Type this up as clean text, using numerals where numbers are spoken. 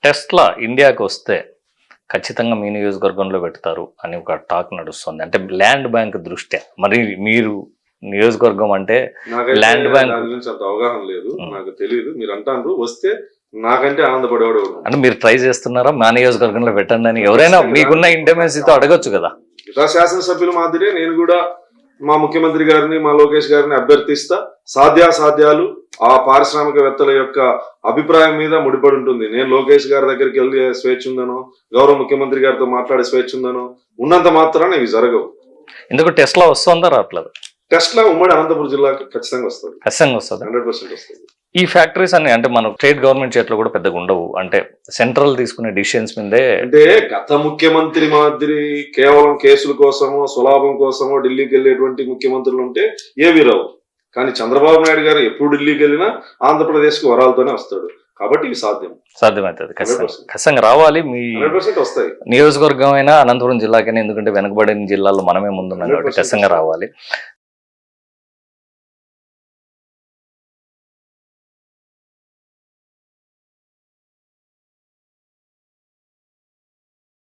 Tesla ఇండియాకి వస్తే ఖచ్చితంగా మీ నియోజకవర్గంలో పెడతారు అని ఒక టాక్ నడుస్తుంది. అంటే ల్యాండ్ బ్యాంక్ దృష్ట్యా మరి మీరు నియోజకవర్గం అంటే ల్యాండ్ బ్యాంక్ దాని గురించి అంత అవగాహన లేదు, నాకు తెలియదు. మీరు అంటారు వస్తే నాకంటే ఆనందపడేవాడు అంటే మీరు ట్రై చేస్తున్నారా మా నియోజకవర్గంలో పెట్టండి అని? ఎవరైనా మీకున్న ఇంటెమెన్సీతో అడగొచ్చు కదా. ఇతర శాసనసభ్యుల మాదిరే నేను కూడా మా ముఖ్యమంత్రి గారిని, మా లోకేష్ గారిని అభ్యర్థిస్తా. సాధ్యాసాధ్యాలు ఆ పారిశ్రామికవేత్తల యొక్క అభిప్రాయం మీద ముడిపడి ఉంటుంది. నేను లోకేష్ గారి దగ్గరికి వెళ్ళి స్వేచ్ఛ ఉందనో, గౌరవ ముఖ్యమంత్రి గారితో మాట్లాడే స్వేచ్ఛ ఉందనో ఉన్నంత మాత్రాన ఇవి జరగవు. ఎందుకు టెస్లా వస్తుందా రావట్లేదు? టెస్లా ఉమ్మడి అనంతపురం జిల్లాకి ఖచ్చితంగా వస్తుంది, ఖచ్చితంగా వస్తుంది, 100% వస్తుంది. ఈ ఫ్యాక్టరీస్ అన్ని అంటే మన స్టేట్ గవర్నమెంట్ చేతిలో కూడా పెద్దగా ఉండవు, అంటే సెంట్రల్ తీసుకునే డిసిషన్స్ మీదే. అంటే గత ముఖ్యమంత్రి మాదిరి కేవలం కేసుల కోసమో సులాభం కోసమో ఢిల్లీకి వెళ్ళేటువంటి ముఖ్యమంత్రులు ఉంటే ఏవి రావు. కానీ చంద్రబాబు నాయుడు గారు ఎప్పుడు ఢిల్లీకి వెళ్ళినా ఆంధ్రప్రదేశ్ కు వరాలతోనే వస్తాడు. కాబట్టి ఇవి సాధ్యమవుతుంది, ఖచ్చితంగా రావాలి. మీ 100% వస్తాయి. నియోజకవర్గం అయినా అనంతపురం జిల్లాకైనా, ఎందుకంటే వెనుకబడిన జిల్లాలో మనమే ముందున్నాం కాబట్టి ఖచ్చితంగా రావాలి.